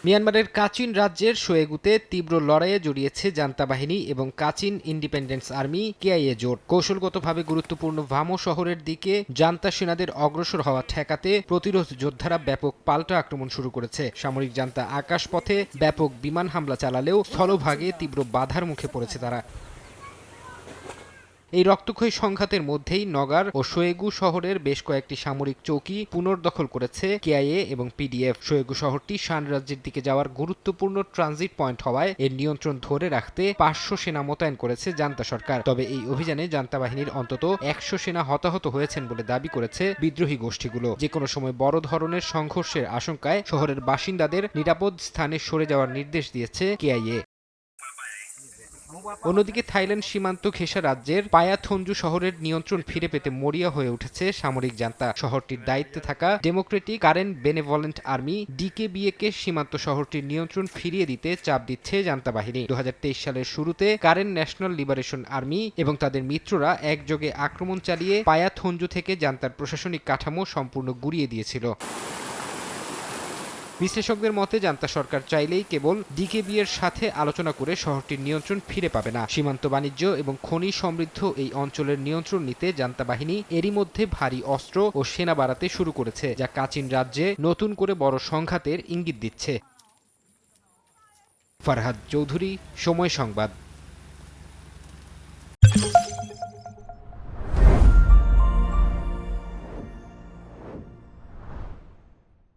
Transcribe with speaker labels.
Speaker 1: মিয়ানমারের কাচিন রাজ্যের শোয়েগুতে তীব্র লড়াইয়ে জড়িয়েছে জান্তা বাহিনী এবং কাচিন ইন্ডিপেন্ডেন্স আর্মি কেআইএ জোট। কৌশলগতভাবে গুরুত্বপূর্ণ ভামো শহরের দিকে জান্তা সেনাদের অগ্রসর হওয়া ঠেকাতে প্রতিরোধ যোদ্ধারা ব্যাপক পাল্টা আক্রমণ শুরু করেছে। সামরিক জান্তা আকাশপথে ব্যাপক বিমান হামলা চালালেও স্থলভাগে তীব্র বাধার মুখে পড়েছে তারা। এই রক্তক্ষয়ী সংঘাতের মধ্যেই নগার ও শোয়েগু শহরের বেশ কয়েকটি সামরিক চৌকি পুনর্দখল করেছে কেআইএ এবং পিডিএফ। শোয়েগু শহরটি শান রাজ্যের দিকে যাওয়ার গুরুত্বপূর্ণ ট্রানজিট পয়েন্ট হওয়ায় এর নিয়ন্ত্রণ ধরে রাখতে ৫০০ সেনা মোতায়েন করেছে জান্তা সরকার। তবে এই অভিযানে জান্তা বাহিনীর অন্তত ১০০ সেনা হতাহত হয়েছেন বলে দাবি করেছে বিদ্রোহী গোষ্ঠীগুলো। যে কোনো সময় বড় ধরনের সংঘর্ষের আশঙ্কায় শহরের বাসিন্দাদের নিরাপদ স্থানে সরে যাওয়ার নির্দেশ দিয়েছে কেআইএ। অন্যদিকে থাইল্যান্ড সীমান্ত ঘেঁষা রাজ্যের পায়াথঞ্জু শহরের নিয়ন্ত্রণ ফিরে পেতে মরিয়া হয়ে উঠেছে সামরিক জান্তা। শহরটির দায়িত্বে থাকা ডেমোক্রেটিক কারেন্ট বেনেভলেন্ট আর্মি ডিকেবিএ-কে সীমান্ত শহরটির নিয়ন্ত্রণ ফিরিয়ে দিতে চাপ দিচ্ছে জান্তা বাহিনী। ২০২৩ সালের শুরুতে কারেন্ট ন্যাশনাল লিবারেশন আর্মি এবং তাদের মিত্ররা একযোগে আক্রমণ চালিয়ে পায়াথঞ্জু থেকে জান্তার প্রশাসনিক কাঠামো সম্পূর্ণ গুঁড়িয়ে দিয়েছিল। বিশ্লেষকদের মতে জান্তা সরকার চাইলেই কেবল ডিকেবিএর সাথে আলোচনা করে শহরটির নিয়ন্ত্রণ ফিরে পাবে না। সীমান্ত বাণিজ্য এবং খনি সমৃদ্ধ এই অঞ্চলের নিয়ন্ত্রণ নিতে জান্তা বাহিনী এরই মধ্যে ভারী অস্ত্র ও সেনা বাড়াতে শুরু করেছে, যা কাচিন রাজ্যে নতুন করে বড় সংঘাতের ইঙ্গিত দিচ্ছে। ফারহাদ চৌধুরী, সময় সংবাদ।